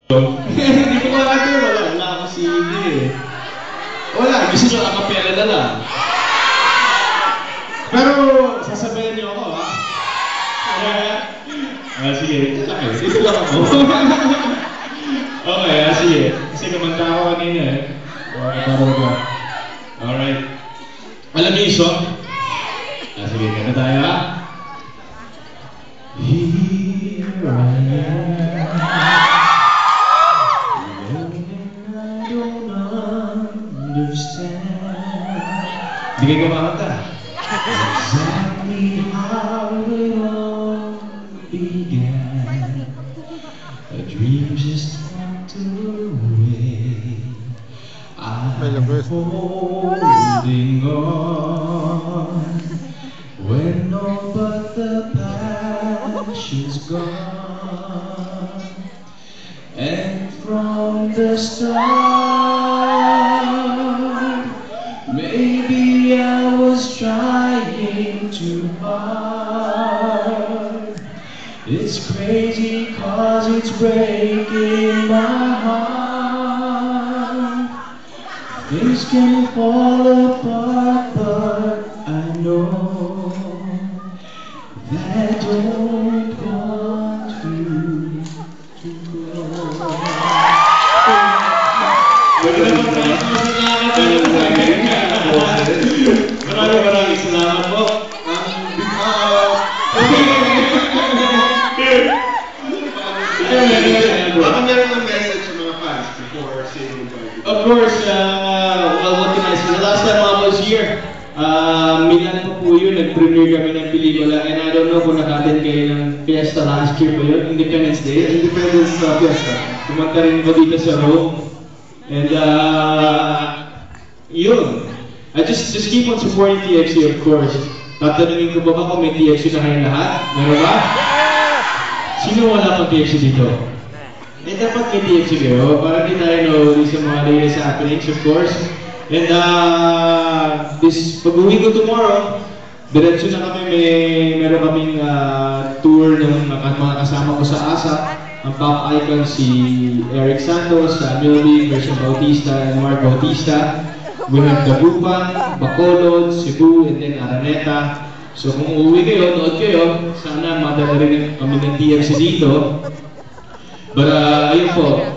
Hindi ko alam, wala akong CD eh. Wala, gusto nyo akapela na lang. Pero, sasabayan niyo ako, ha? Sige, dito lang ako. Okay, sige. Kasi kumanta ako kanina eh. Alright. Alam niyo yung song? Sige, kanta tayo, ha? Here I am, when I don't understand. Hindi kayo kumakanta. Exactly how it all began. A dream just walked away. I'm holding on when all but the passion's gone. And from the start, maybe I was trying too hard. It's crazy 'cause it's breaking my heart. Things can fall apart, but I know that I don't want to go. Maraming salamat po. Baka meron ng message sa mga fans before saying goodbye? Of course, well, what can I say? The last time I was here, Milan pa po yun, nag-premiere kami ng pelikula, and I don't know kung nakatin kayo ng fiesta last year pa yun, Independence Day. Independence Fiesta. Kumanta rin ko dito sa Rome. And yun. I just keep on supporting TXT, of course. Tatanungin ko ba kung may TXT na kayong lahat? Meron ba? Sino wala pang TXT dito? Eh, dapat may TXT kayo. Para di tayo nauwi sa mga latest happenings, of course. And pag-uwi ko tomorrow, diretso na kami, meron kaming tour ng mga kasama ko sa ASA. Ang pop icon si Eric Santos, Samuel Lee, Christian Bautista, and Mark Bautista. We have Dagupan, Bacolod, Cebu, and then Araneta. So kung uuwi kayo, nood kayo, sana madala rin kami ng TFC dito. But ayun po.